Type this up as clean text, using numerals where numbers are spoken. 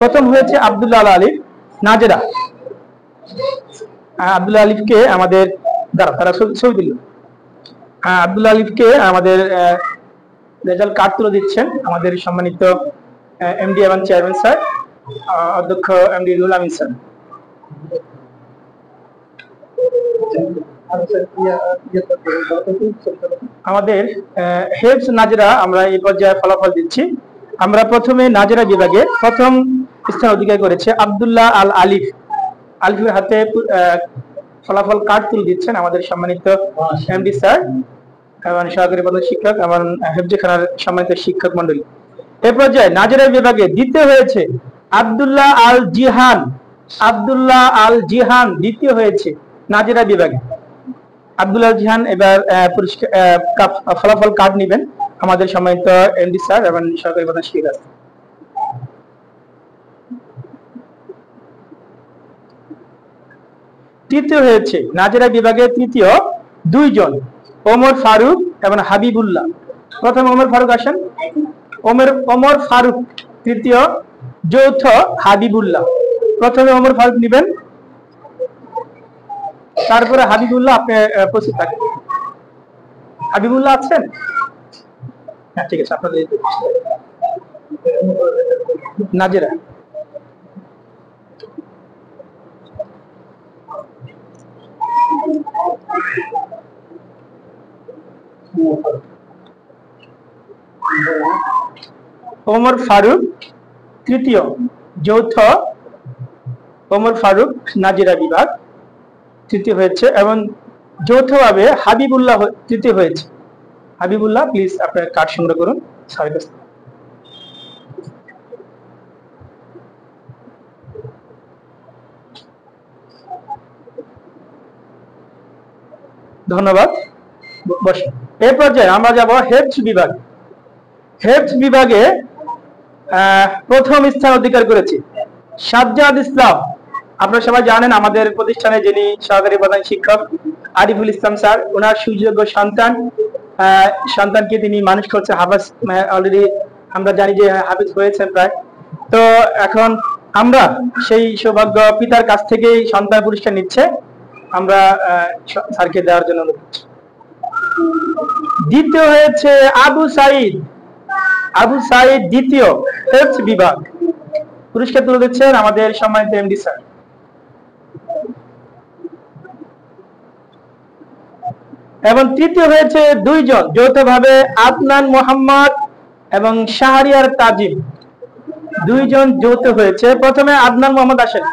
প্রথম হয়েছে আব্দুল্লাহ আল আলিফ নাজেরা। আব্দুল্লাহ আলিফকে আমাদের তারা ছবি দিল। আব্দুল্লাহ আলিফকে আমাদের রেজাল্ট কার্ড তুলে দিচ্ছেন আমাদের সম্মানিত এমডি এবং চেয়ারম্যান স্যার, অধ্যক্ষ এমডি রুহুল আমিন স্যার। আমাদের হেফজ নাজেরা আমরা এই পর্যায়ে ফলাফল দিচ্ছি। আমরা প্রথমে নাজেরা বিভাগে প্রথম স্থান অধিকার করেছে আব্দুল্লাহ আল আলিফ। আলিফের হাতে ফলাফল কার্ড তুলে দিচ্ছেন আমাদের সম্মানিত এমডি স্যার এবং সহকারী প্রধান শিক্ষক এবং হেফজখানার সম্মানিত শিক্ষক মন্ডলী। এ পর্যায়ে নাজেরা বিভাগে দ্বিতীয় হয়েছে আব্দুল্লাহ আল জিহান। আব্দুল্লাহ আল জিহান দ্বিতীয় হয়েছে নাজেরা বিভাগে। আব্দুল্লাহ জিহান এবার ফলাফল কার্ড নেবেন আমাদের সম্মানিত এমডি স্যার এবং সহকারী প্রধান শিক্ষক। তৃতীয় হয়েছে নাজেরা বিভাগে তৃতীয় দুইজন, ওমর ফারুক এবং হাবিবুল্লাহ। প্রথম ওমর ফারুক আসেন। ওমর ফারুক তৃতীয়, যৌথ হাবিবুল্লাহ। প্রথমে ওমর ফারুক নেবেন, তারপরে হাবিবুল্লাহ। আপনি প্রস্তুত থাকেন। হাবিবুল্লাহ আছেন? হ্যাঁ, ঠিক আছে। আপনাদের নাজেরা ওমর ফারুক তৃতীয়, যৌথ ওমর ফারুক নাজিরা বিভাগ তৃতীয় হয়েছে এবং যৌথভাবে হাবিবুল্লাহ তৃতীয় হয়েছে। হাবিবুল্লাহ, প্লিজ আপনার কার্ড সংগ্রহ করুন স্যারের কাছ থেকে। ধন্যবাদ। বসুন। এই পর্যায়ে আমরা যাব হেফজ বিভাগ। হেফজ বিভাগে প্রথম স্থান অধিকার করেছে সাজ্জাদ ইসলাম। আপনারা সবাই জানেন আমাদের প্রতিষ্ঠানে যিনি সহকারী প্রধান শিক্ষক আরিফুল ইসলাম স্যার, ওনার সুযোগ্য সন্তানকে তিনি মানুষ করছে হাফেজ। অলরেডি আমরা জানি যে হাফেজ হয়েছেন প্রায়। তো এখন আমরা সেই সৌভাগ্য পিতার কাছ থেকেই সন্তান পুরস্কার নিচ্ছে, আমরা স্যারকে দেওয়ার জন্য অনুরোধ করছি। দ্বিতীয় হয়েছে আবু সাইদ। আবু সাইদ দ্বিতীয়, হেফজ বিভাগ। পুরস্কার তুলে দিচ্ছেন আমাদের সম্মানিত এমডি স্যার। এবং তৃতীয় হয়েছে দুইজন, যৌথভাবে আদনান মোহাম্মদ এবং শাহরিয়ার তাজিম। দুইজন যৌথ হয়েছে। প্রথমে আদনান মোহাম্মদ আসেন।